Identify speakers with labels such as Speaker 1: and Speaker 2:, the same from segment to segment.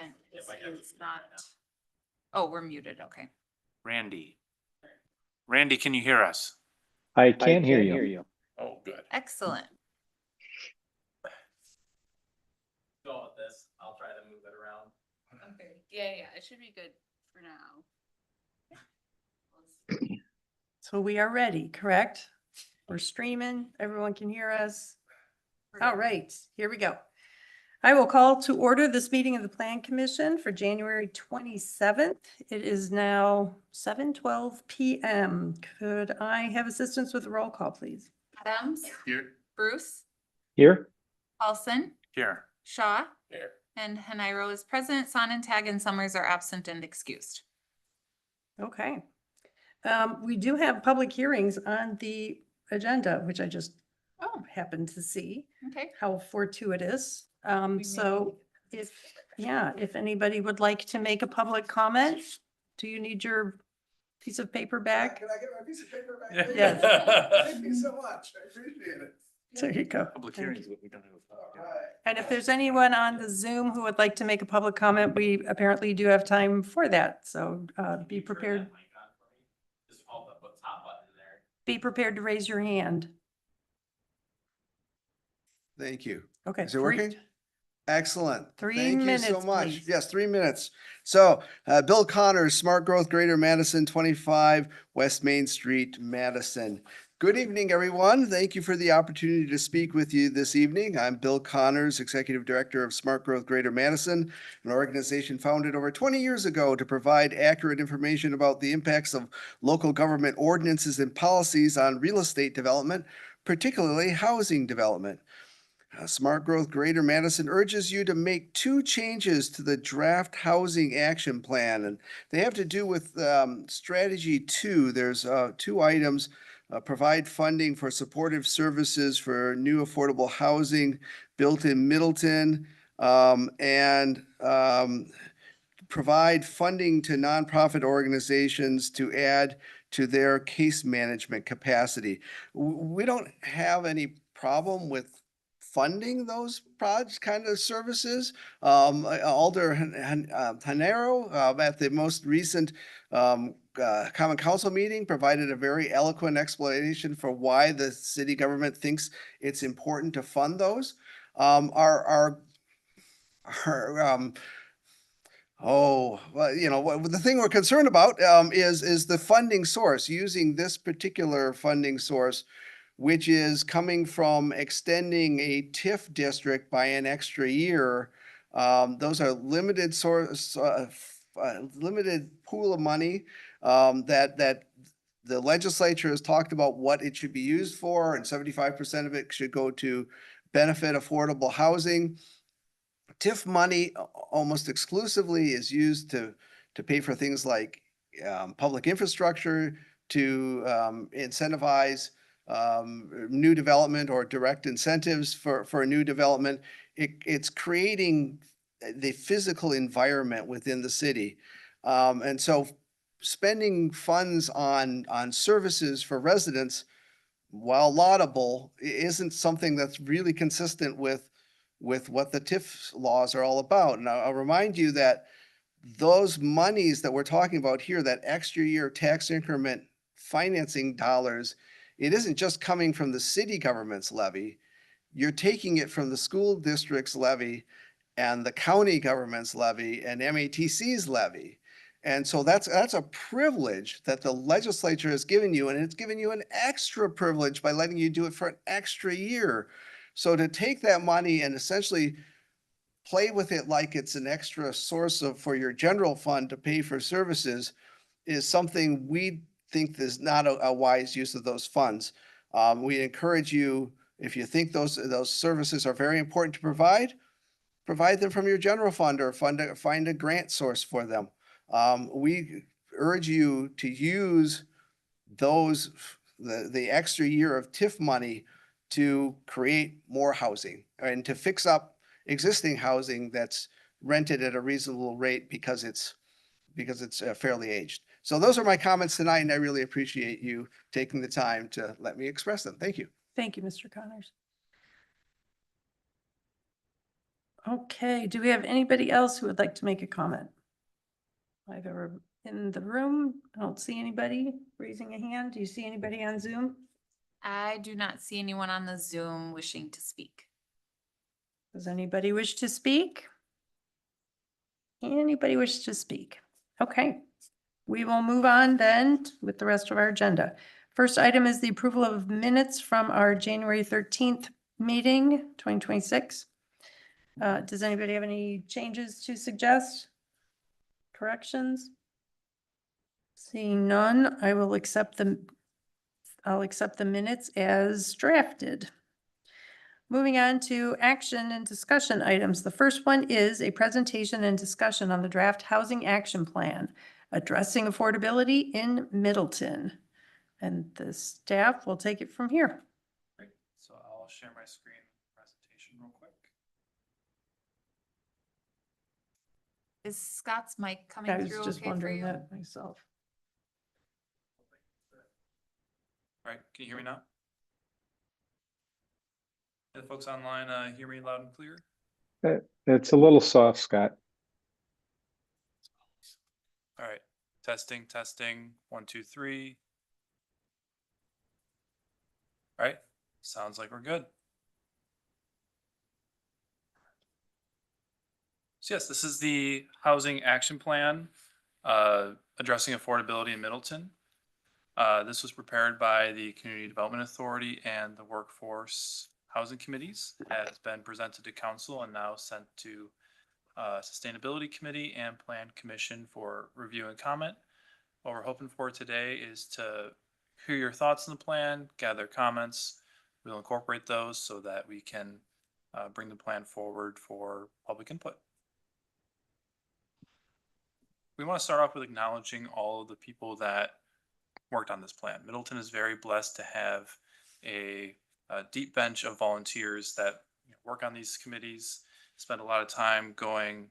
Speaker 1: And it's not, oh, we're muted, okay.
Speaker 2: Randy. Randy, can you hear us?
Speaker 3: I can hear you.
Speaker 2: Oh, good.
Speaker 1: Excellent.
Speaker 4: Go with this. I'll try to move it around.
Speaker 1: Okay, yeah, it should be good for now.
Speaker 5: So we are ready, correct? We're streaming, everyone can hear us. All right, here we go. I will call to order this meeting of the Plan Commission for January 27th. It is now 7:12 PM. Could I have assistance with the roll call, please?
Speaker 1: Adams,
Speaker 2: Here.
Speaker 1: Bruce,
Speaker 3: Here?
Speaker 1: Paulson,
Speaker 2: Here.
Speaker 1: Shaw,
Speaker 2: Here.
Speaker 1: and Heniro is present. Sonntag and Summers are absent and excused.
Speaker 5: Okay. We do have public hearings on the agenda, which I just happened to see.
Speaker 1: Okay.
Speaker 5: How fortuitous.
Speaker 1: may
Speaker 5: So if anybody would like to make a public comment, do you need your piece of paper back?
Speaker 6: Can I get my piece of paper back?
Speaker 5: Yes.
Speaker 6: Thank you so much. I appreciate it.
Speaker 5: There you go.
Speaker 2: Public
Speaker 5: Thank
Speaker 2: hearings,
Speaker 5: you.
Speaker 2: what we don't have.
Speaker 6: All right.
Speaker 5: And if there's anyone on the Zoom who would like to make a public comment, we apparently do have time for that. So be prepared,
Speaker 4: Just hold the top button there.
Speaker 5: be prepared to raise your hand.
Speaker 6: Thank you.
Speaker 5: Okay.
Speaker 6: Is it working? Excellent.
Speaker 5: 3
Speaker 6: Thank you so
Speaker 5: minutes,
Speaker 6: much.
Speaker 5: please.
Speaker 6: Yes, 3 minutes. So Bill Connors, Smart Growth Greater Madison, 25 West Main Street, Madison. Good evening, everyone. Thank you for the opportunity to speak with you this evening. I'm Bill Connors, Executive Director of Smart Growth Greater Madison, an organization founded over 20 years ago to provide accurate information about the impacts of local government ordinances and policies on real estate development, particularly housing development. Smart Growth Greater Madison urges you to make 2 changes to the draft housing action plan, and they have to do with strategy 2. There's 2 items. Provide funding for supportive services for new affordable housing built in Middleton, and provide funding to nonprofit organizations to add to their case management capacity. We don't have any problem with funding those kind of services. Alder Hanero at the most recent Common Council meeting provided a very eloquent explanation for why the city government thinks it's important to fund those. The thing we're concerned about is the funding source, using this particular funding source, which is coming from extending a TIF district by an extra year. Those are limited source, limited pool of money that the legislature has talked about what it should be used for, and 75% of it should go to benefit affordable housing. TIF money almost exclusively is used to pay for things like public infrastructure, to incentivize new development or direct incentives for new development. It's creating the physical environment within the city. And so spending funds on services for residents, while laudable, isn't something that's really consistent with what the TIF laws are all about. And I'll remind you that those monies that we're talking about here, that extra year tax increment financing dollars, it isn't just coming from the city government's levy. You're taking it from the school district's levy and the county government's levy and MATC's levy. And so that's a privilege that the legislature has given you, and it's given you an extra privilege by letting you do it for an extra year. So to take that money and essentially play with it like it's an extra source for your general fund to pay for services is something we think is not a wise use of those funds. We encourage you, if you think those services are very important to provide them from your general fund, or find a grant source for them. We urge you to use the extra year of TIF money to create more housing and to fix up existing housing that's rented at a reasonable rate because it's fairly aged. So those are my comments tonight, and I really appreciate you taking the time to let me express them. Thank you.
Speaker 5: Thank you, Mr. Connors. Okay, do we have anybody else who would like to make a comment? Either in the room, I don't see anybody raising a hand. Do you see anybody on Zoom?
Speaker 1: I do not see anyone on the Zoom wishing to speak.
Speaker 5: Does anybody wish to speak? Anybody wish to speak? Okay, we will move on then with the rest of our agenda. First item is the approval of minutes from our January 13th meeting, 2026. Does anybody have any changes to suggest? Corrections? Seeing none, I'll accept the minutes as drafted. Moving on to action and discussion items. The first one is a presentation and discussion on the draft housing action plan, addressing affordability in Middleton. And the staff will take it from here.
Speaker 2: Great. So I'll share my screen presentation real quick.
Speaker 1: Is Scott's mic
Speaker 5: I
Speaker 1: coming
Speaker 5: was
Speaker 1: through
Speaker 5: just
Speaker 1: okay for
Speaker 5: wondering
Speaker 1: you?
Speaker 5: that myself.
Speaker 2: All right, can you hear me now? The folks online, hear me loud and clear?
Speaker 3: It's a little soft, Scott.
Speaker 2: All right, testing, testing, 1, 2, 3. All right, sounds like we're good. So yes, this is the housing action plan, addressing affordability in Middleton. This was prepared by the Community Development Authority and the Workforce Housing Committees, has been presented to council and now sent to Sustainability Committee and Plan Commission for review and comment. What we're hoping for today is to hear your thoughts on the plan, gather comments. We'll incorporate those so that we can bring the plan forward for public input. We want to start off with acknowledging all of the people that worked on this plan. Middleton is very blessed to have a deep bench of volunteers that work on these committees, spend a lot of time going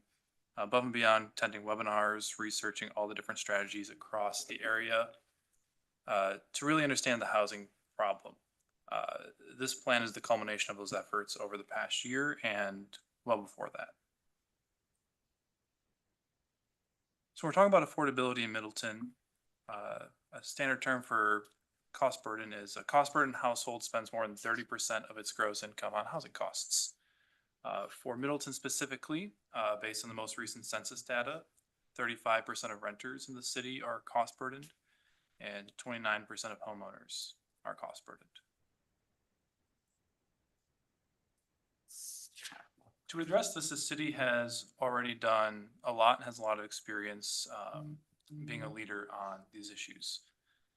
Speaker 2: above and beyond, attending webinars, researching all the different strategies across the area to really understand the housing problem. This plan is the culmination of those efforts over the past year and well before that. So we're talking about affordability in Middleton. A standard term for cost burden is a cost burden household spends more than 30% of its gross income on housing costs. For Middleton specifically, based on the most recent census data, 35% of renters in the city are cost burdened and 29% of homeowners are cost burdened. To address this, the city has already done a lot and has a lot of experience being a leader on these issues.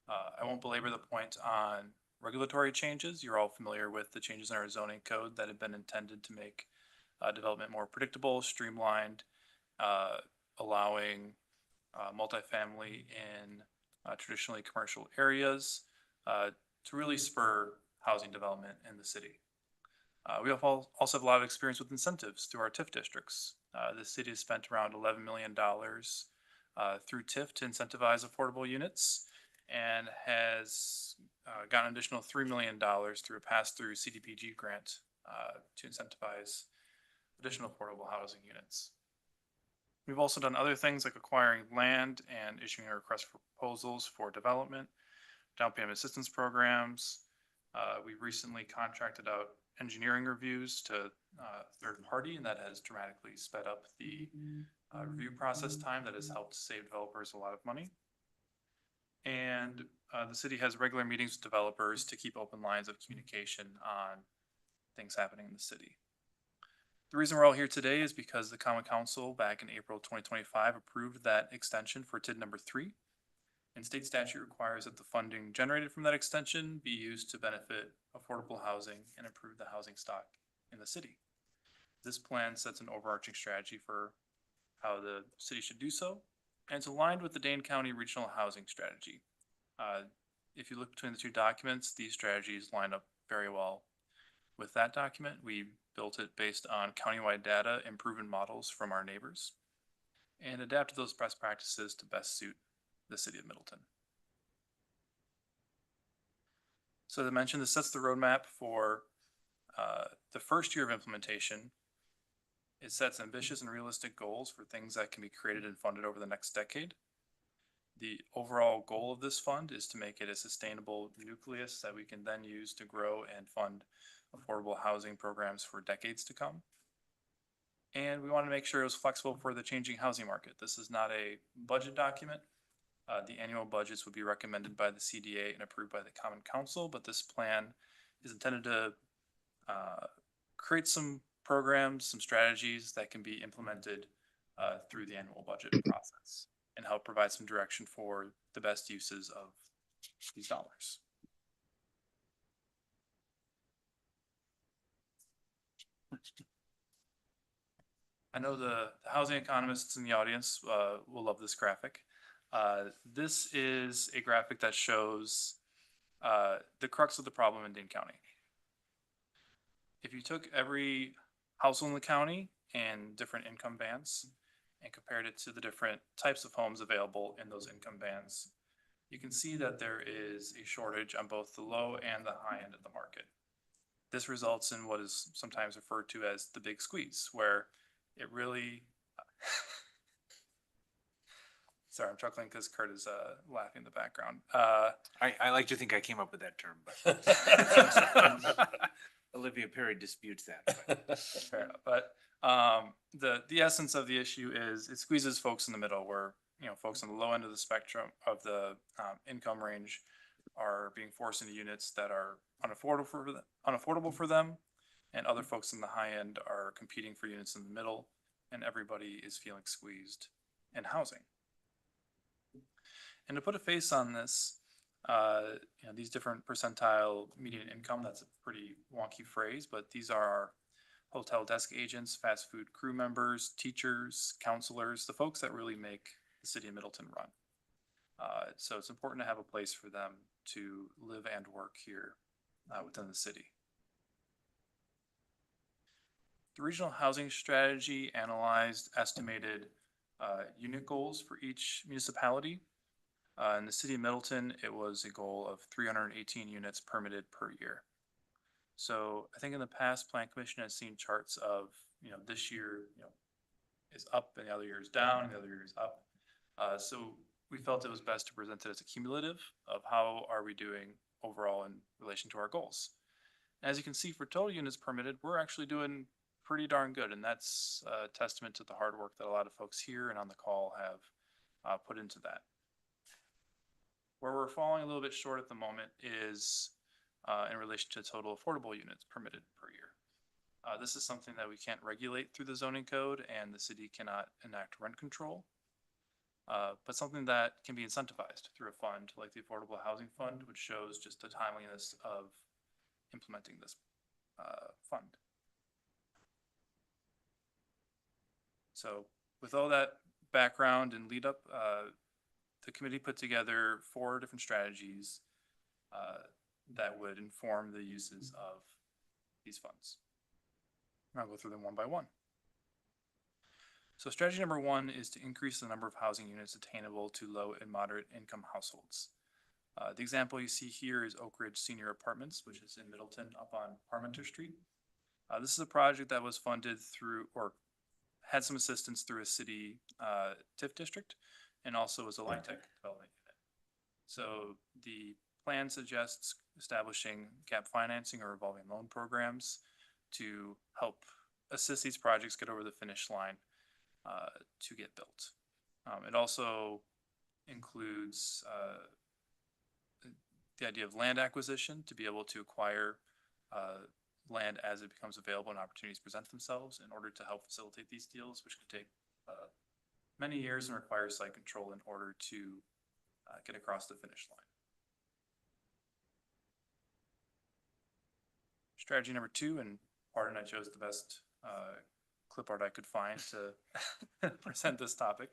Speaker 2: I won't belabor the point on regulatory changes. You're all familiar with the changes in our zoning code that have been intended to make development more predictable, streamlined, allowing multifamily in traditionally commercial areas to really spur housing development in the city. We also have a lot of experience with incentives through our TIF districts. The city has spent around $11 million through TIF to incentivize affordable units and has gotten an additional $3 million through a pass-through CDBG grant to incentivize additional affordable housing units. We've also done other things like acquiring land and issuing a request for proposals for development, down payment assistance programs. We recently contracted out engineering reviews to third party, and that has dramatically sped up the review process time that has helped save developers a lot of money. And the city has regular meetings with developers to keep open lines of communication on things happening in the city. The reason we're all here today is because the Common Council back in April 2025 approved that extension for TID number 3. And state statute requires that the funding generated from that extension be used to benefit affordable housing and improve the housing stock in the city. This plan sets an overarching strategy for how the city should do so, and it's aligned with the Dane County Regional Housing Strategy. If you look between the two documents, these strategies line up very well with that document. We built it based on countywide data and proven models from our neighbors and adapted those best practices to best suit the city of Middleton. So as I mentioned, this sets the roadmap for the first year of implementation. It sets ambitious and realistic goals for things that can be created and funded over the next decade. The overall goal of this fund is to make it a sustainable nucleus that we can then use to grow and fund affordable housing programs for decades to come. And we want to make sure it was flexible for the changing housing market. This is not a budget document. The annual budgets would be recommended by the CDA and approved by the Common Council, but this plan is intended to create some programs, some strategies that can be implemented through the annual budget process and help provide some direction for the best uses of these dollars. I know the housing economists in the audience will love this graphic. This is a graphic that shows the crux of the problem in Dane County. If you took every household in the county and different income bands and compared it to the different types of homes available in those income bands, you can see that there is a shortage on both the low and the high end of the market. This results in what is sometimes referred to as the big squeeze, where it really sorry, I'm chuckling because Kurt is laughing in the background.
Speaker 7: I like to think I came up with that term, but Olivia Perry disputes that.
Speaker 2: Fair enough. But the essence of the issue is it squeezes folks in the middle, where folks on the low end of the spectrum of the income range are being forced into units that are unaffordable for them, and other folks in the high end are competing for units in the middle, and everybody is feeling squeezed in housing. And to put a face on this, these different percentile median income, that's a pretty wonky phrase, but these are our hotel desk agents, fast food crew members, teachers, counselors, the folks that really make the city of Middleton run. So it's important to have a place for them to live and work here within the city. The regional housing strategy analyzed estimated unit goals for each municipality. In the city of Middleton, it was a goal of 318 units permitted per year. So I think in the past, Plan Commission has seen charts of, this year, is up and the other year is down and the other year is up. So we felt it was best to present it as a cumulative of how are we doing overall in relation to our goals. And as you can see, for total units permitted, we're actually doing pretty darn good. And that's a testament to the hard work that a lot of folks here and on the call have put into that. Where we're falling a little bit short at the moment is in relation to total affordable units permitted per year. This is something that we can't regulate through the zoning code, and the city cannot enact rent control. But something that can be incentivized through a fund like the Affordable Housing Fund, which shows just the timeliness of implementing this fund. So with all that background and lead up, the committee put together 4 different strategies that would inform the uses of these funds. I'll go through them one by one. So strategy number 1 is to increase the number of housing units attainable to low and moderate income households. The example you see here is Oak Ridge Senior Apartments, which is in Middleton up on Parmenter Street. This is a project that was funded through, or had some assistance through a city TIF district, and also was a LIHTC development unit. So the plan suggests establishing gap financing or revolving loan programs to help assist these projects get over the finish line to get built. It also includes the idea of land acquisition to be able to acquire land as it becomes available and opportunities present themselves in order to help facilitate these deals, which could take many years and require site control in order to get across the finish line. Strategy number 2, and pardon, I chose the best clip art I could find to present this topic,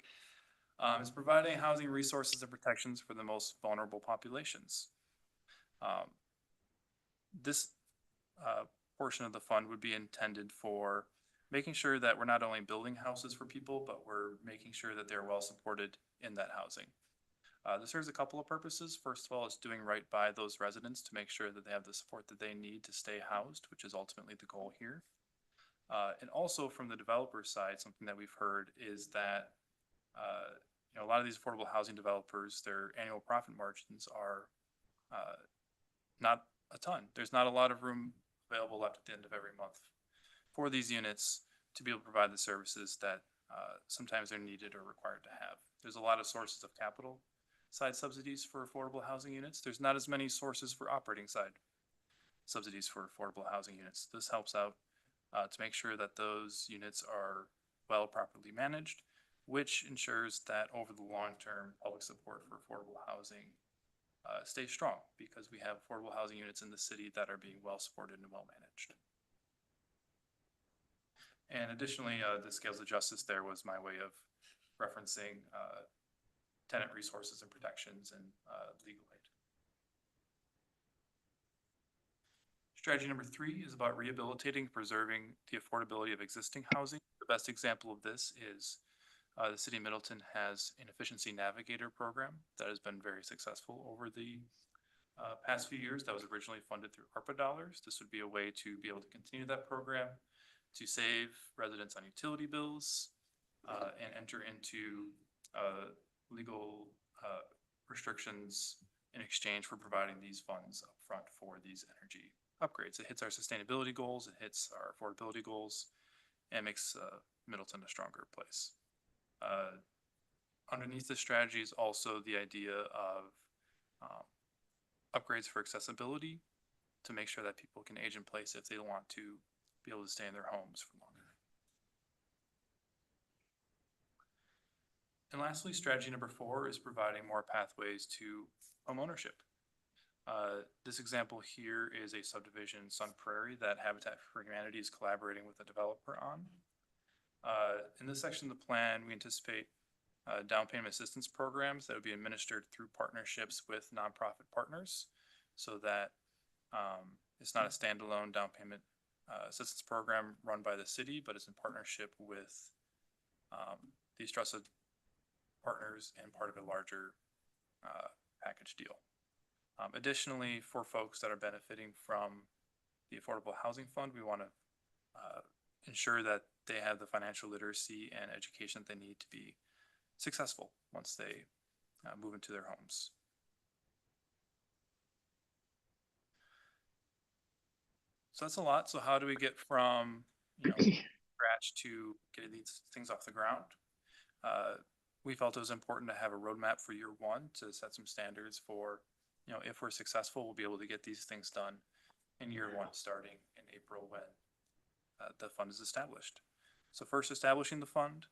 Speaker 2: is providing housing resources and protections for the most vulnerable populations. This portion of the fund would be intended for making sure that we're not only building houses for people, but we're making sure that they're well supported in that housing. This serves a couple of purposes. First of all, it's doing right by those residents to make sure that they have the support that they need to stay housed, which is ultimately the goal here. And also from the developer side, something that we've heard is that, a lot of these affordable housing developers, their annual profit margins are not a ton. There's not a lot of room available left at the end of every month for these units to be able to provide the services that sometimes they're needed or required to have. There's a lot of sources of capital side subsidies for affordable housing units. There's not as many sources for operating side subsidies for affordable housing units. This helps out to make sure that those units are well properly managed, which ensures that over the long term, public support for affordable housing stays strong because we have affordable housing units in the city that are being well supported and well managed. And additionally, the scales of justice there was my way of referencing tenant resources and protections and legal aid. Strategy number 3 is about rehabilitating, preserving the affordability of existing housing. The best example of this is the city of Middleton has an efficiency navigator program that has been very successful over the past few years. That was originally funded through ARPA dollars. This would be a way to be able to continue that program, to save residents on utility bills, and enter into legal restrictions in exchange for providing these funds upfront for these energy upgrades. It hits our sustainability goals, it hits our affordability goals, and makes Middleton a stronger place. Underneath this strategy is also the idea of upgrades for accessibility to make sure that people can age in place if they want to be able to stay in their homes for longer. And lastly, strategy number 4 is providing more pathways to homeownership. This example here is a subdivision, Sun Prairie, that Habitat for Humanity is collaborating with a developer on. In this section of the plan, we anticipate down payment assistance programs that would be administered through partnerships with nonprofit partners so that it's not a standalone down payment assistance program run by the city, but it's in partnership with these trusted partners and part of a larger package deal. Additionally, for folks that are benefiting from the Affordable Housing Fund, we want to ensure that they have the financial literacy and education that they need to be successful once they move into their homes. So that's a lot. So how do we get from scratch to getting these things off the ground? We felt it was important to have a roadmap for year 1 to set some standards for, if we're successful, we'll be able to get these things done in year 1, starting in April when the fund is established. So first, establishing the fund,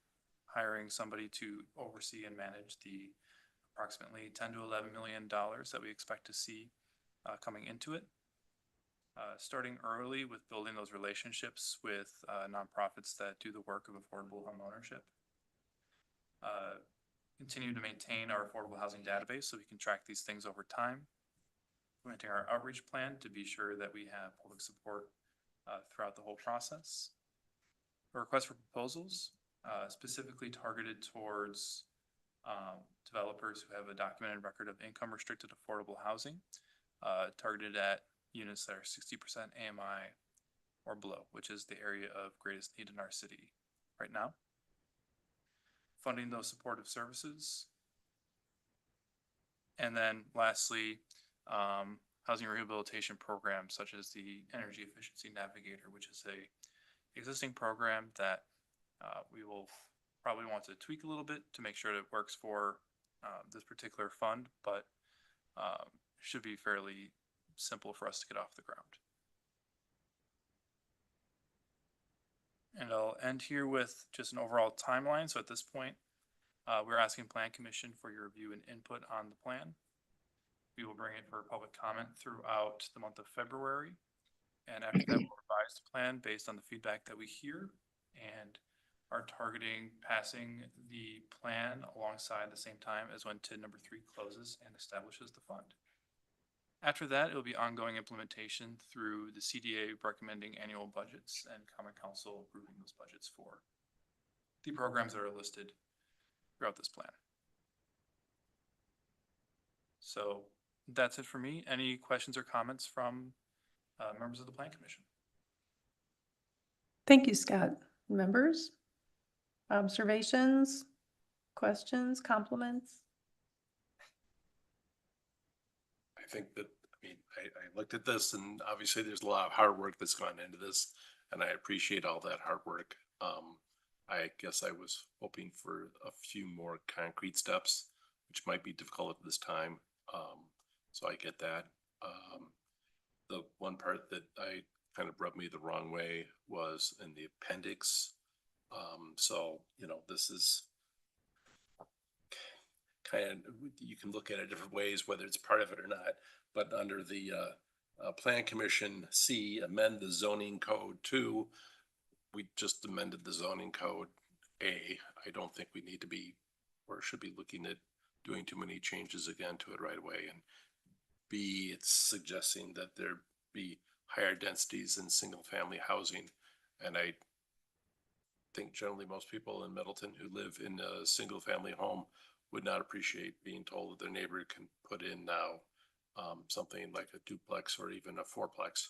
Speaker 2: hiring somebody to oversee and manage the approximately $10 to $11 million that we expect to see coming into it. Starting early with building those relationships with nonprofits that do the work of affordable home ownership. Continue to maintain our affordable housing database so we can track these things over time. Implementing our outreach plan to be sure that we have public support throughout the whole process. A request for proposals specifically targeted towards developers who have a documented record of income restricted affordable housing, targeted at units that are 60% AMI or below, which is the area of greatest need in our city right now. Funding those supportive services. And then lastly, housing rehabilitation programs such as the Energy Efficiency Navigator, which is a existing program that we will probably want to tweak a little bit to make sure that it works for this particular fund, but should be fairly simple for us to get off the ground. And I'll end here with just an overall timeline. So at this point, we're asking Plan Commission for your review and input on the plan. We will bring it for public comment throughout the month of February. And after that, we'll revise the plan based on the feedback that we hear and are targeting passing the plan alongside the same time as when TID number 3 closes and establishes the fund. After that, it'll be ongoing implementation through the CDA recommending annual budgets and Common Council approving those budgets for the programs that are listed throughout this plan. So that's it for me. Any questions or comments from members of the Plan Commission?
Speaker 5: Thank you, Scott. Members? Observations, questions, compliments?
Speaker 8: I think that, I mean, I looked at this and obviously there's a lot of hard work that's gone into this and I appreciate all that hard work. I guess I was hoping for a few more concrete steps, which might be difficult at this time. So I get that. The one part that I kind of rubbed me the wrong way was in the appendix. So, you know, this is kind of, you can look at it different ways, whether it's part of it or not, but under the Plan Commission C, amend the zoning code 2, we just amended the zoning code A. I don't think we need to be, or should be looking at doing too many changes again to it right away. And B, it's suggesting that there be higher densities in single family housing. And I think generally most people in Middleton who live in a single family home would not appreciate being told that their neighbor can put in now something like a duplex or even a fourplex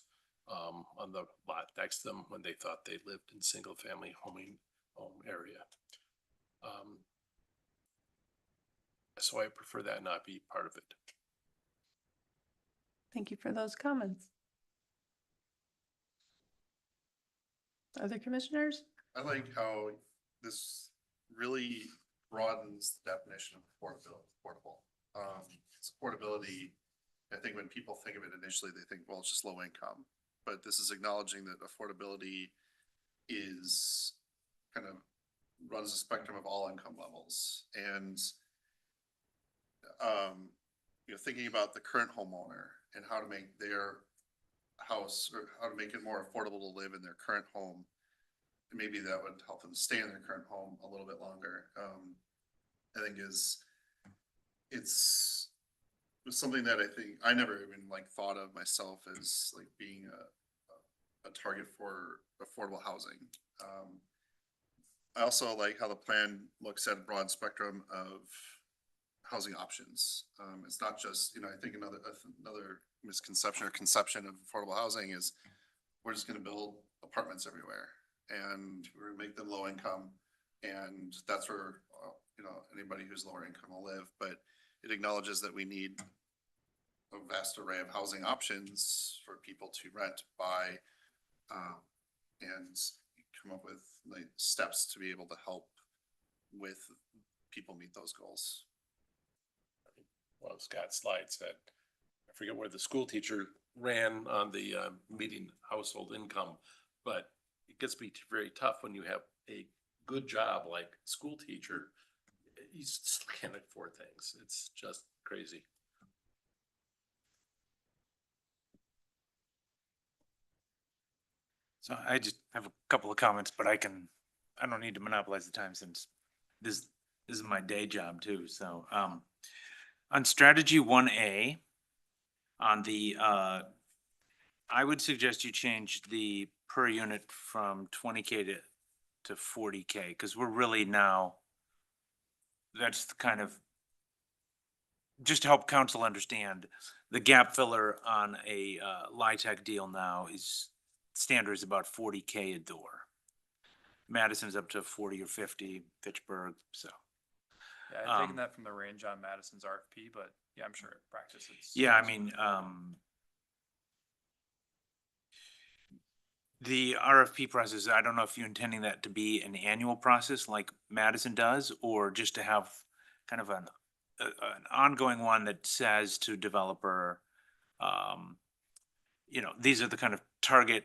Speaker 8: on the lot next to them when they thought they lived in single family home area. So I prefer that not be part of it.
Speaker 5: Thank you for those comments. Other commissioners?
Speaker 9: I like how this really broadens the definition of affordable. It's affordability. I think when people think of it initially, they think, well, it's just low income. But this is acknowledging that affordability is kind of runs the spectrum of all income levels. And you know, thinking about the current homeowner and how to make their house or how to make it more affordable to live in their current home. Maybe that would help them stay in their current home a little bit longer. I think it's something that I think I never even like thought of myself as like being a target for affordable housing. I also like how the plan looks at a broad spectrum of housing options. It's not just, you know, I think another misconception or conception of affordable housing is we're just gonna build apartments everywhere and we're gonna make them low income. And that's where, you know, anybody who's lower income will live, but it acknowledges that we need a vast array of housing options for people to rent, buy, and come up with like steps to be able to help with people meet those goals.
Speaker 8: Well, Scott's slide said, I forget where the school teacher ran on the median household income, but it gets to be very tough when you have a good job like school teacher. You just can't afford things. It's just crazy.
Speaker 7: So I just have a couple of comments, but I don't need to monopolize the time since this is my day job too. So, on strategy 1A, on the, I would suggest you change the per unit from 20K to 40K, because we're really now, that's the kind of, just to help council understand, the gap filler on a LIHTC deal now is, standard is about 40K a door. Madison's up to 40 or 50, Fitchburg, so.
Speaker 2: Yeah, I've taken that from the range on Madison's RFP, but yeah, I'm sure in practice it's.
Speaker 7: Yeah, I mean, the RFP process, I don't know if you're intending that to be an annual process like Madison does, or just to have kind of an ongoing one that says to developer, you know, these are the kind of target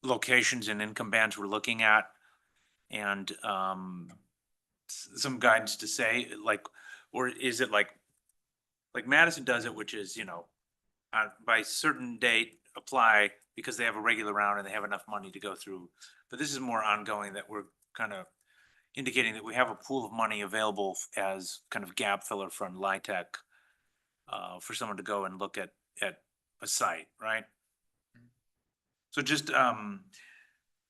Speaker 7: locations and income bands we're looking at, and some guidance to say, like, or is it like Madison does it, which is, you know, by certain date apply because they have a regular round and they have enough money to go through. But this is more ongoing, that we're kind of indicating that we have a pool of money available as kind of gap filler from LIHTC for someone to go and look at a site, right? So just, I'm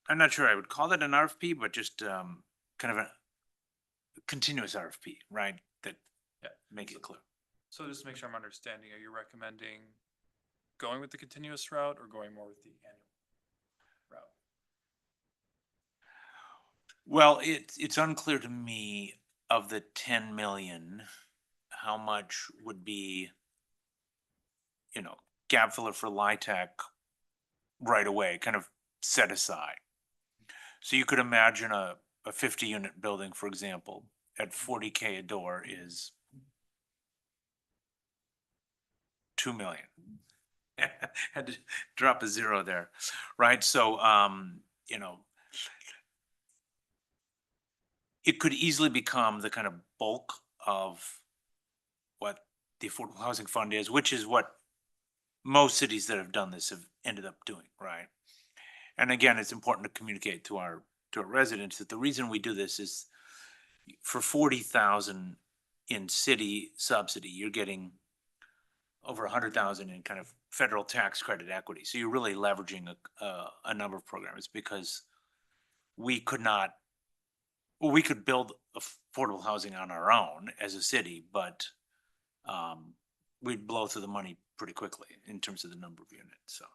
Speaker 7: not sure I would call that an RFP, but just kind of a continuous RFP, right? That
Speaker 2: Yeah.
Speaker 7: make it clear.
Speaker 2: So just to make sure I'm understanding, are you recommending going with the continuous route or going more with the annual route?
Speaker 7: Well, it's unclear to me of the 10 million, how much would be, gap filler for LIHTC right away, kind of set aside. So you could imagine a 50-unit building, for example, at 40K a door is 2 million. Had to drop a zero there, right? So, it could easily become the kind of bulk of what the Affordable Housing Fund is, which is what most cities that have done this have ended up doing, right? And again, it's important to communicate to our residents that the reason we do this is for 40,000 in city subsidy, you're getting over 100,000 in kind of federal tax credit equity. So you're really leveraging a number of programs, because we could build affordable housing on our own as a city, but we'd blow through the money pretty quickly in terms of the number of units. So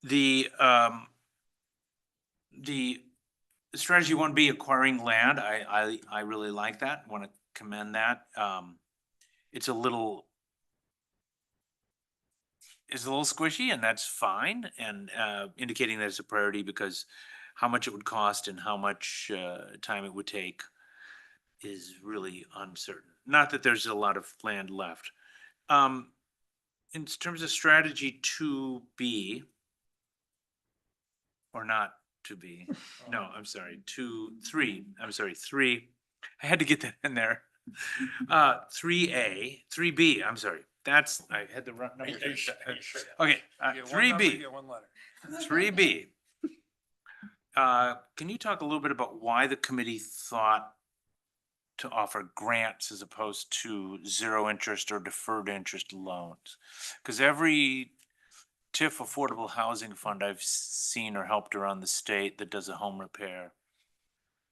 Speaker 7: the strategy 1B, acquiring land, I really like that. Want to commend that. It's a little squishy, and that's fine, and indicating that it's a priority, because how much it would cost and how much time it would take is really uncertain. Not that there's a lot of land left. In terms of strategy 2B, or not 2B, no, I'm sorry, 3, I had to get that in there. 3A, 3B, I'm sorry, I had the wrong number. Okay, 3B, 3B. Can you talk a little bit about why the committee thought to offer grants as opposed to zero interest or deferred interest loans? Because every TIF affordable housing fund I've seen or helped around the state that does a home repair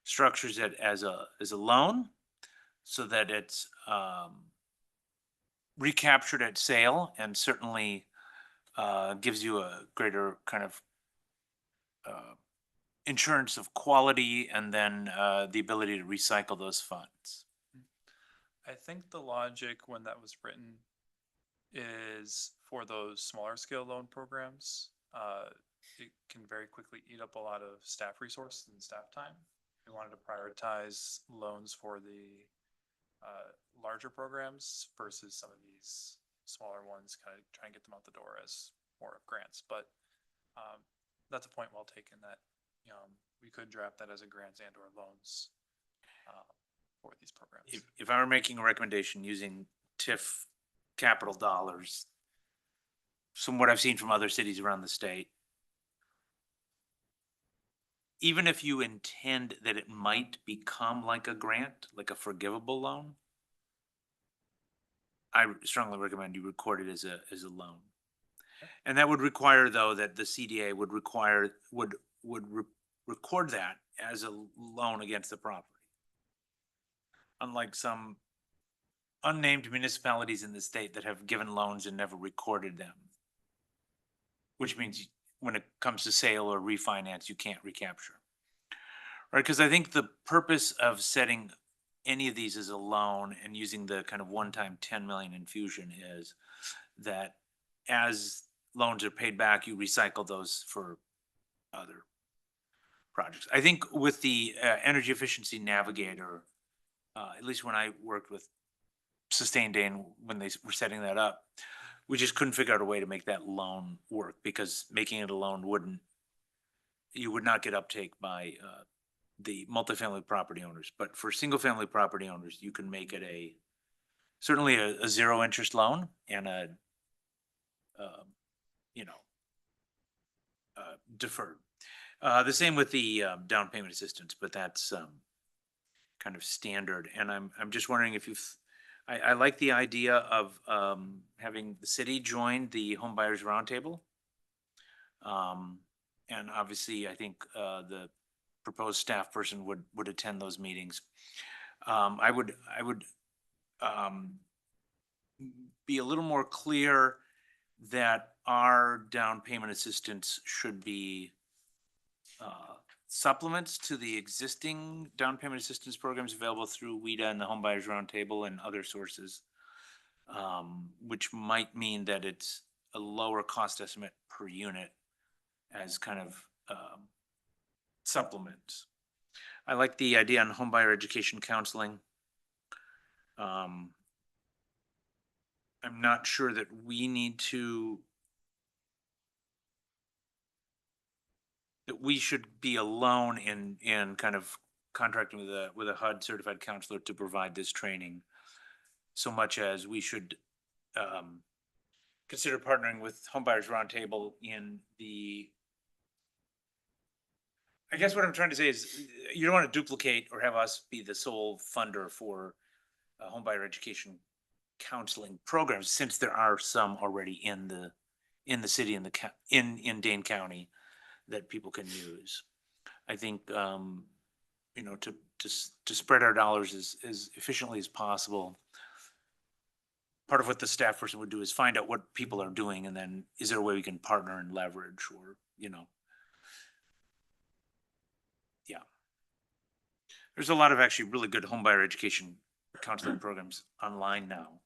Speaker 7: structures it as a loan, so that it's recaptured at sale, and certainly gives you a greater kind of insurance of quality, and then the ability to recycle those funds.
Speaker 2: I think the logic when that was written is for those smaller scale loan programs, it can very quickly eat up a lot of staff resources and staff time. We wanted to prioritize loans for the larger programs versus some of these smaller ones, kind of try and get them out the door as more of grants. But that's a point well taken, that we could draft that as a grants and or loans for these programs.
Speaker 7: If I were making a recommendation using TIF capital dollars, from what I've seen from other cities around the state, even if you intend that it might become like a grant, like a forgivable loan, I strongly recommend you record it as a loan. And that would require, though, that the CDA would record that as a loan against the property. Unlike some unnamed municipalities in the state that have given loans and never recorded them, which means when it comes to sale or refinance, you can't recapture. Right? Because I think the purpose of setting any of these as a loan and using the kind of one-time 10 million infusion is that as loans are paid back, you recycle those for other projects. I think with the Energy Efficiency Navigator, at least when I worked with Sustained Day and when they were setting that up, we just couldn't figure out a way to make that loan work, because making it a loan you would not get uptake by the multifamily property owners. But for single family property owners, you can make it certainly a zero interest loan and deferred. The same with the down payment assistance, but that's kind of standard. And I'm just wondering if I like the idea of having the city join the Home Buyers Roundtable. And obviously, I think the proposed staff person would attend those meetings. I would be a little more clear that our down payment assistance should be supplements to the existing down payment assistance programs available through WIDA and the Home Buyers Roundtable and other sources, which might mean that it's a lower cost estimate per unit as kind of supplement. I like the idea on home buyer education counseling. I'm not sure that we need to, that we should be alone in kind of contracting with a HUD certified counselor to provide this training, so much as we should consider partnering with Home Buyers Roundtable in the, I guess what I'm trying to say is you don't want to duplicate or have us be the sole funder for home buyer education counseling programs, since there are some already in the city, in Dane County that people can use. I think, you know, to spread our dollars as efficiently as possible. Part of what the staff person would do is find out what people are doing, and then is there a way we can partner and leverage, or, you know. Yeah. There's a lot of actually really good home buyer education counseling programs online now.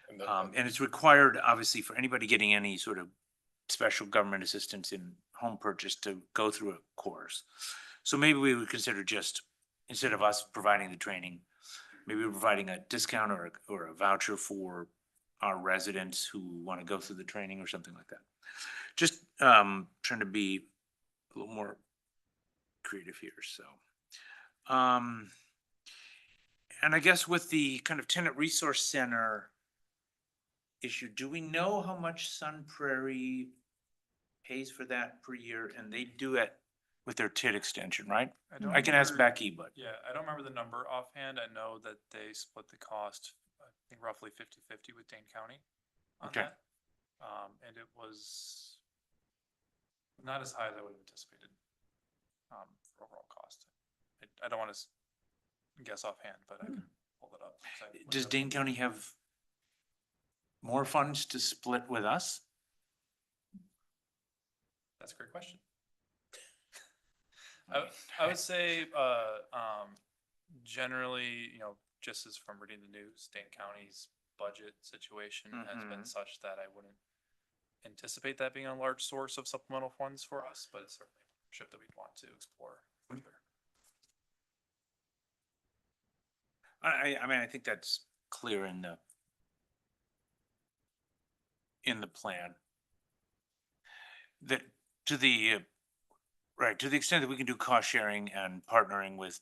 Speaker 8: And the-
Speaker 7: And it's required, obviously, for anybody getting any sort of special government assistance in home purchase to go through a course. So maybe we would consider just, instead of us providing the training, maybe we're providing a discount or a voucher for our residents who want to go through the training or something like that. Just trying to be a little more creative here, so. And I guess with the kind of tenant resource center issue, do we know how much Sun Prairie pays for that per year? And they do it with their TID extension, right?
Speaker 2: don't
Speaker 7: I can ask
Speaker 2: remember-
Speaker 7: Becky, but
Speaker 2: Yeah, I don't remember the number offhand. I know that they split the cost, I think roughly 50-50 with Dane County on
Speaker 7: Okay.
Speaker 2: that. And it was not as high as I would have anticipated, for overall cost. I don't want to guess offhand, but I can pull it up. 'cause I looked
Speaker 7: does
Speaker 2: up-
Speaker 7: Dane County have more funds to split with us?
Speaker 2: That's a great question. I would say, generally, you know, just as from reading the news, Dane County's budget situation has been
Speaker 7: Mhm.
Speaker 2: such that I wouldn't anticipate that being a large source of supplemental funds for us, but it's certainly a partnership that we'd want to explore further.
Speaker 7: I mean, I think that's clear in the plan. That to the, right, to the extent that we can do cost sharing and partnering with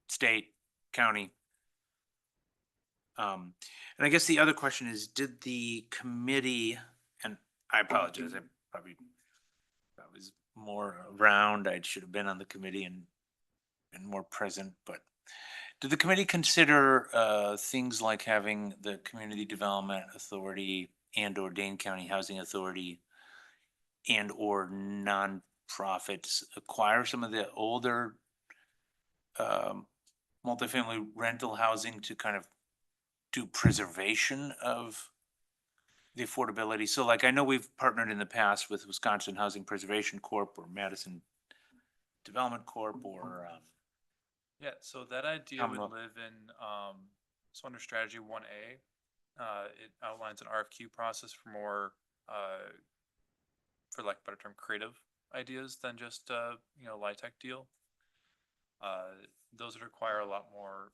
Speaker 7: state, county. And I guess the other question is, did the committee, and I apologize, I was more around, I should have been on the committee and more present, but did the committee consider things like having the Community Development Authority and or Dane County Housing Authority and or nonprofits acquire some of the older multifamily rental housing to kind of do preservation of the affordability? So like, I know we've partnered in the past with Wisconsin Housing Preservation Corp. Or Madison Development Corp. Or
Speaker 2: Yeah, so that idea would
Speaker 7: Commonwealth.
Speaker 2: live in, so under strategy 1A, it outlines an RFQ process for more, for lack of a better term, creative ideas than just, you know, LIHTC deal. Those would require a lot more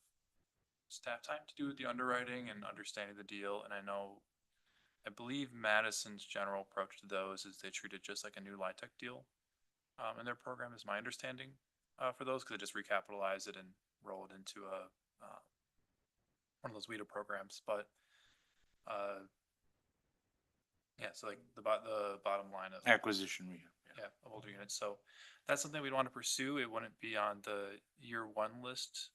Speaker 2: staff time to do with the underwriting and understanding the deal. And I believe Madison's general approach to those is they treat it just like a new LIHTC deal. In their program is my understanding, for those, because they just recapitalize it and roll it into one of those WIDA programs. But yeah, so like the bottom line of
Speaker 7: acquisition.
Speaker 2: yeah, of older units. So that's something we'd want to pursue. It wouldn't be on the year one list.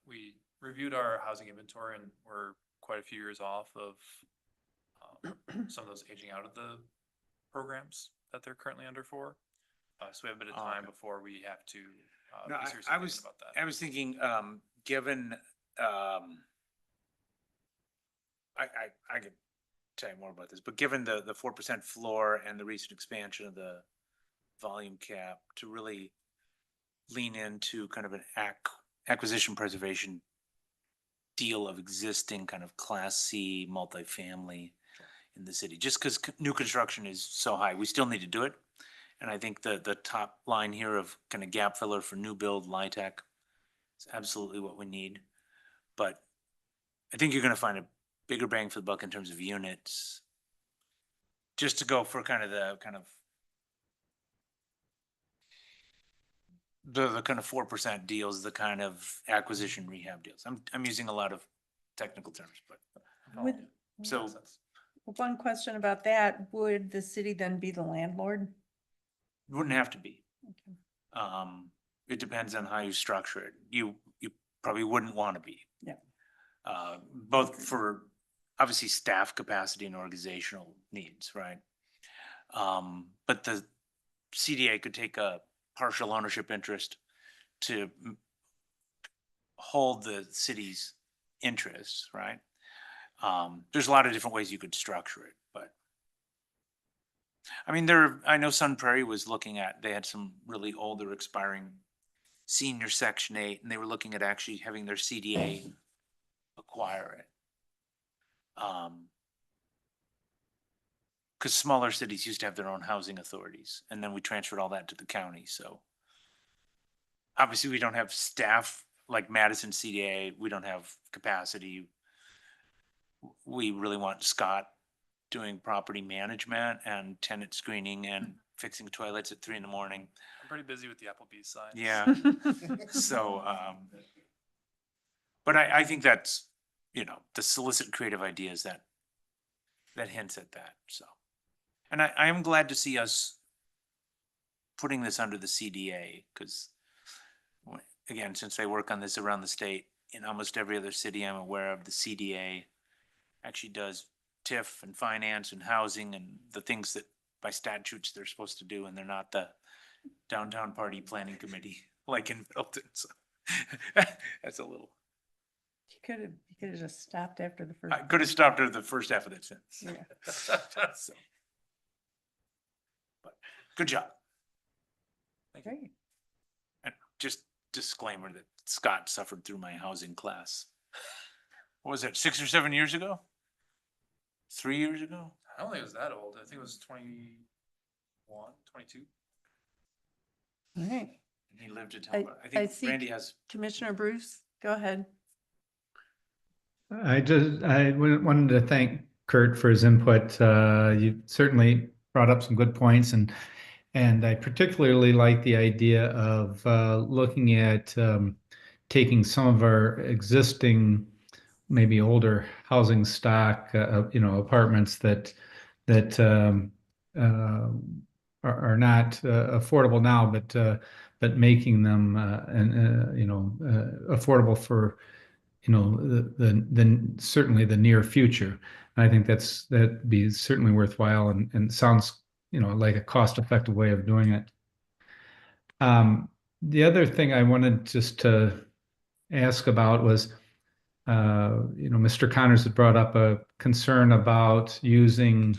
Speaker 2: We reviewed our housing inventory and we're quite a few years off of some of those aging out of the programs that they're currently under for. So we have a bit of time
Speaker 7: Okay.
Speaker 2: before we have to
Speaker 7: No,
Speaker 2: be seriously
Speaker 7: I
Speaker 2: thinking
Speaker 7: was,
Speaker 2: about that.
Speaker 7: I was thinking, given, I could tell you more about this, but given the 4% floor and the recent expansion of the volume cap, to really lean into kind of an acquisition preservation deal of existing kind of Class C multifamily in the city, just because new construction is so high. We still need to do it. And I think the top line here of kind of gap filler for new build LIHTC is absolutely what we need. But I think you're going to find a bigger bang for the buck in terms of units, just to go for kind of the 4% deals, the kind of acquisition rehab deals. I'm using a lot of technical terms, but
Speaker 5: Would,
Speaker 7: so
Speaker 5: one question about that, would the city then be the landlord?
Speaker 7: it wouldn't have to be.
Speaker 5: Okay.
Speaker 7: It depends on how you structure it. You probably wouldn't want to be.
Speaker 5: Yeah.
Speaker 7: Both for obviously staff capacity and organizational needs, right? But the CDA could take a partial ownership interest to hold the city's interests, right? There's a lot of different ways you could structure it, but I mean, I know Sun Prairie was looking at, they had some really older expiring senior Section 8, and they were looking at actually having their CDA acquire it. Because smaller cities used to have their own housing authorities, and then we transferred all that to the county, so. Obviously, we don't have staff like Madison CDA, we don't have capacity. We really want Scott doing property management and tenant screening and fixing toilets at 3 a.m.
Speaker 2: I'm pretty busy with the Applebee's signs.
Speaker 7: Yeah, so, but I think that's, to solicit creative ideas that hints at that, so. And I am glad to see us putting this under the CDA, because again, since I work on this around the state, in almost every other city I'm aware of, the CDA actually does TIF and finance and housing and the things that by statutes they're supposed to do, and they're not the downtown party planning committee like in Milton. So that's a little.
Speaker 5: You could have just stopped after the first.
Speaker 7: I could have stopped at the first half of that sentence.
Speaker 5: Yeah.
Speaker 7: So, but good job.
Speaker 5: Great.
Speaker 7: And just disclaimer that Scott suffered through my housing class. What was it, 6 or 7 years ago? 3 years ago?
Speaker 2: I don't think it was that old. I think it was 21, 22.
Speaker 5: All right.
Speaker 7: And he lived to tell
Speaker 5: I-
Speaker 7: about it. I
Speaker 5: I
Speaker 7: think
Speaker 5: see-
Speaker 7: Randy has.
Speaker 5: Commissioner Bruce, go ahead.
Speaker 3: I wanted to thank Kurt for his input. You certainly brought up some good points, and I particularly like the idea of looking at taking some of our existing, maybe older housing stock, apartments that are not affordable now, but making them affordable for the certainly the near future. And I think that'd be certainly worthwhile and sounds like a cost-effective way of doing it. The other thing I wanted just to ask about was, Mr. Connors had brought up a concern about using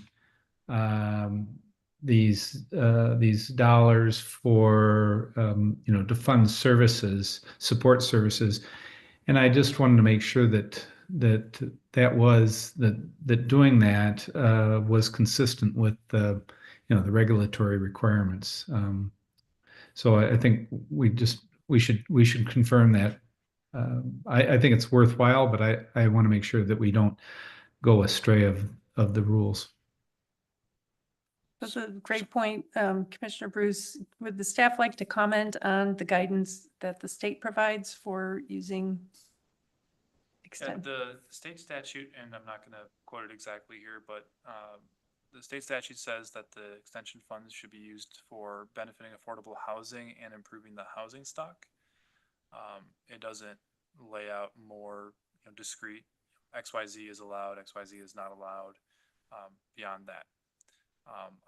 Speaker 3: these dollars for to fund support services, and I just wanted to make sure that doing that was consistent with the regulatory requirements. So I think we should confirm that. I think it's worthwhile, but I want to make sure that we don't go astray of the rules.
Speaker 5: That's a great point. Commissioner Bruce, would the staff like to comment on the guidance that the state provides for using
Speaker 2: Yeah,
Speaker 5: extend?
Speaker 2: the state statute, and I'm not gonna quote it exactly here, but the state statute says that the extension funds should be used for benefiting affordable housing and improving the housing stock. It doesn't lay out more discrete, XYZ is allowed, XYZ is not allowed, beyond that.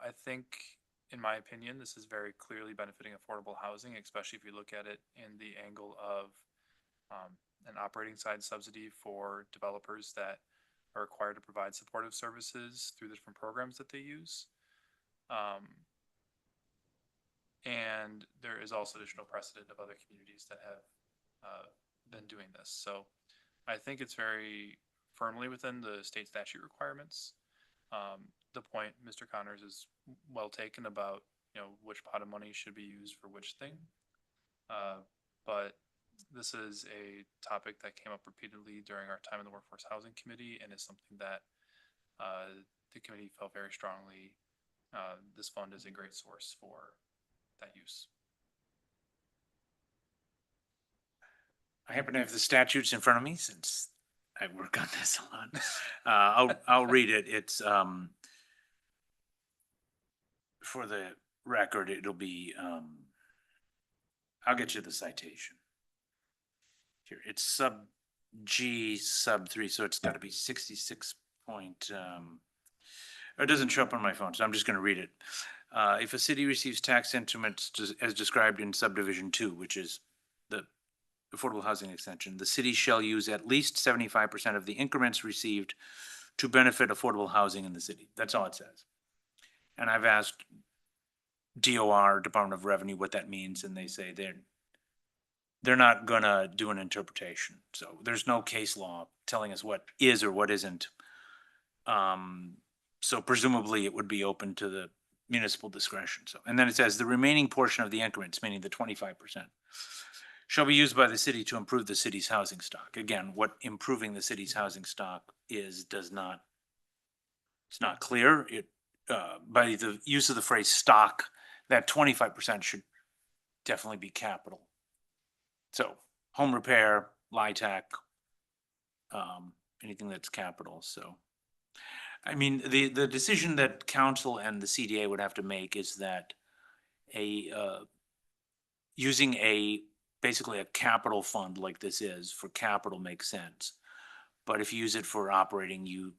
Speaker 2: I think, in my opinion, this is very clearly benefiting affordable housing, especially if you look at it in the angle of an operating side subsidy for developers that are required to provide supportive services through the different programs that they use. And there is also additional precedent of other communities that have been doing this. So I think it's very firmly within the state statute requirements. The point Mr. Connors is well taken about, which pot of money should be used for which thing. But this is a topic that came up repeatedly during our time in the Workforce Housing Committee and is something that the committee felt very strongly this fund is a great source for that use.
Speaker 7: I happen to have the statutes in front of me since I work on this a lot. I'll read it. It's, for the record, it'll be, I'll get you the citation. Here, it's sub G sub 3, so it's gotta be 66 point, it doesn't show up on my phone, so I'm just gonna read it. If a city receives tax increments as described in subdivision 2, which is the affordable housing extension, the city shall use at least 75% of the increments received to benefit affordable housing in the city. That's all it says. And I've asked DOR, Department of Revenue, what that means, and they say they're not gonna do an interpretation. So there's no case law telling us what is or what isn't. So presumably it would be open to the municipal discretion. So, and then it says the remaining portion of the increments, meaning the 25%, shall be used by the city to improve the city's housing stock. Again, what improving the city's housing stock is it's not clear. It, by the use of the phrase stock, that 25% should definitely be capital. So home repair, LIHTC, anything that's capital. So, I mean, the decision that council and the CDA would have to make is that using basically a capital fund like this is for capital makes sense. But if you use it for operating, you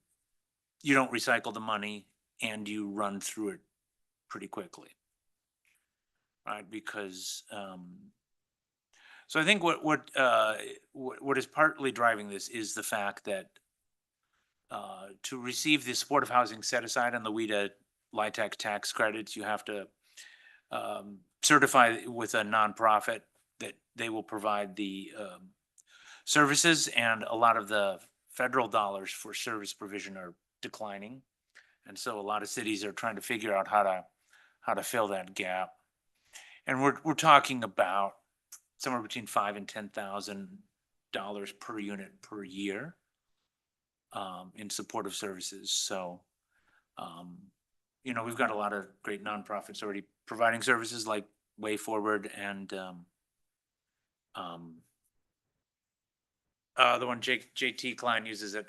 Speaker 7: don't recycle the money and you run through it pretty quickly. Right? Because, so I think what is partly driving this is the fact that to receive the supportive housing set aside on the WIDA LIHTC tax credits, you have to certify with a nonprofit that they will provide the services, and a lot of the federal dollars for service provision are declining. And so a lot of cities are trying to figure out how to fill that gap. And we're talking about somewhere between $5,000 and $10,000 per unit per year in supportive services. So, we've got a lot of great nonprofits already providing services like Way Forward and the one JT Klein uses it.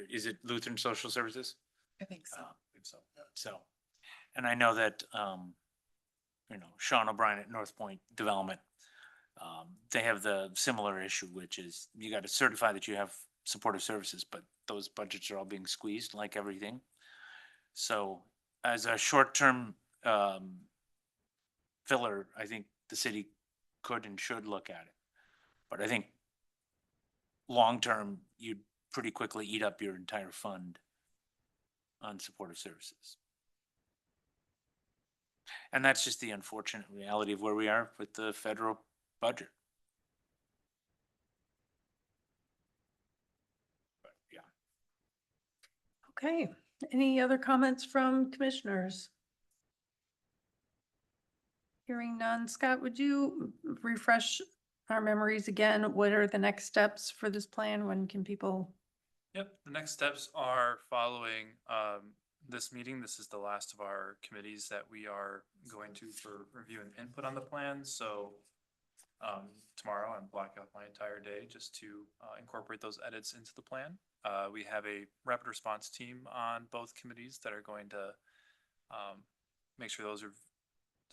Speaker 7: Is it Lutheran Social Services?
Speaker 1: I think so.
Speaker 7: So, and I know that, Sean O'Brien at North Point Development, they have the similar issue, which is you got to certify that you have supportive services, but those budgets are all being squeezed like everything. So as a short-term filler, I think the city could and should look at it. But I think long-term, you'd pretty quickly eat up your entire fund on supportive services. And that's just the unfortunate reality of where we are with the federal budget. But yeah.
Speaker 5: Okay, any other comments from commissioners? Hearing none. Scott, would you refresh our memories again? What are the next steps for this plan? When can people?
Speaker 2: Yep, the next steps are following this meeting. This is the last of our committees that we are going to for review and input on the plan. So tomorrow I'm blocking out my entire day just to incorporate those edits into the plan. We have a rapid response team on both committees that are going to make sure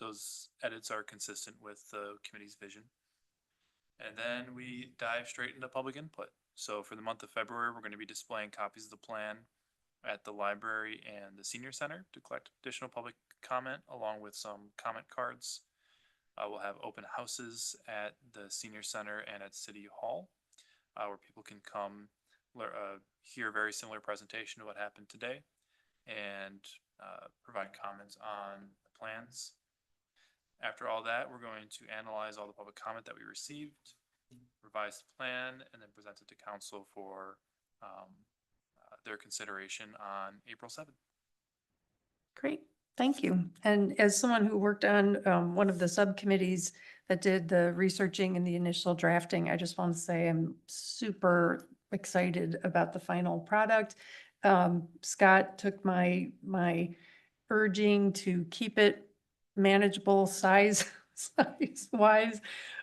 Speaker 2: those edits are consistent with the committee's vision. And then we dive straight into public input. So for the month of February, we're going to be displaying copies of the plan at the library and the senior center to collect additional public comment, along with some comment cards. We'll have open houses at the senior center and at City Hall, where people can come hear a very similar presentation to what happened today and provide comments on the plans. After all that, we're going to analyze all the public comment that we received, revise the plan, and then present it to council for their consideration on April 7th.
Speaker 5: Great, thank you. And as someone who worked on one of the subcommittees that did the researching and the initial drafting, I just want to say I'm super excited about the final product. Scott took my urging to keep it manageable size wise.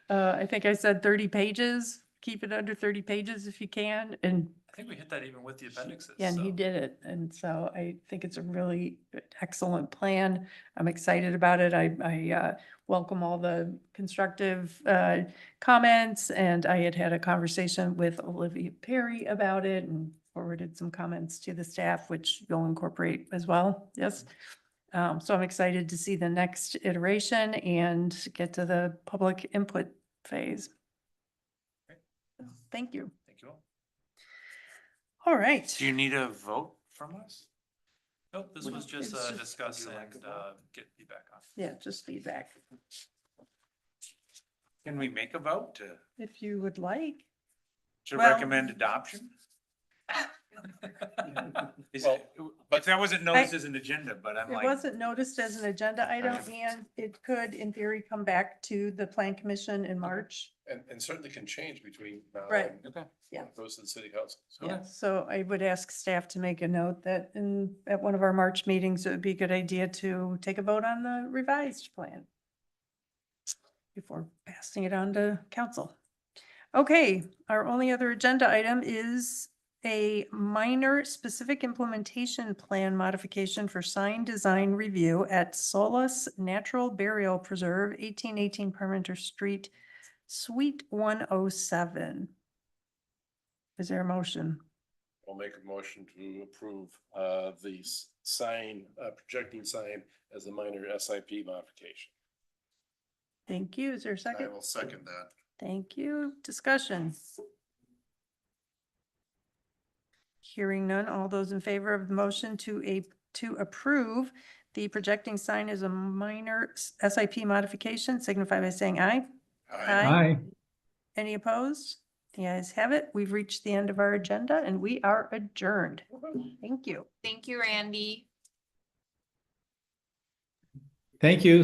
Speaker 5: I think I said 30 pages, keep it under 30 pages if you can. And
Speaker 2: I think we hit that even with the appendixes.
Speaker 5: yeah, and he
Speaker 2: so.
Speaker 5: did it. And so I think it's a really excellent plan. I'm excited about it. I welcome all the constructive comments, and I had a conversation with Olivia Perry about it and forwarded some comments to the staff, which you'll incorporate as well. Yes. So I'm excited to see the next iteration and get to the public input phase. Thank you.
Speaker 2: Thank you all.
Speaker 5: All right.
Speaker 7: Do you need a vote from us?
Speaker 2: Nope, this
Speaker 7: Would-
Speaker 2: was just
Speaker 5: It's just-
Speaker 2: discuss
Speaker 7: Would you like
Speaker 2: and
Speaker 7: a vote?
Speaker 2: get feedback on.
Speaker 5: Yeah, just feedback
Speaker 7: Can we make a vote to,
Speaker 5: if you would like.
Speaker 7: to
Speaker 5: Well-
Speaker 7: recommend adoption? Is
Speaker 8: Well,
Speaker 7: it, but that wasn't noticed as an agenda, but I'm
Speaker 5: It
Speaker 7: like,
Speaker 5: wasn't noticed as an agenda item, and it could in theory come back to the plan commission in March.
Speaker 8: And certainly can change between now
Speaker 5: Right.
Speaker 8: and
Speaker 7: okay.
Speaker 5: Yeah.
Speaker 8: when it goes to the city council.
Speaker 5: Yeah, so I would ask staff to make a note that at one of our March meetings, it would be a good idea to take a vote on the revised plan before passing it on to council. Okay, our only other agenda item is a minor specific implementation plan modification for sign design review at Solus Natural Burial Preserve, 1818 Parmenter Street, Suite 107. Is there a motion?
Speaker 8: I'll make a motion to approve the sign, projecting sign as a minor SIP modification.
Speaker 5: Thank you. Is there a
Speaker 9: I
Speaker 5: second?
Speaker 9: will second that.
Speaker 5: Thank you. Discussion. Hearing none. All those in favor of the motion to approve the projecting sign as a minor SIP modification signify by saying aye. Aye.
Speaker 3: Aye.
Speaker 5: Any opposed? The ayes have it. We've reached the end of our agenda and we are adjourned. Thank you.
Speaker 1: Thank you, Randy.
Speaker 3: Thank you.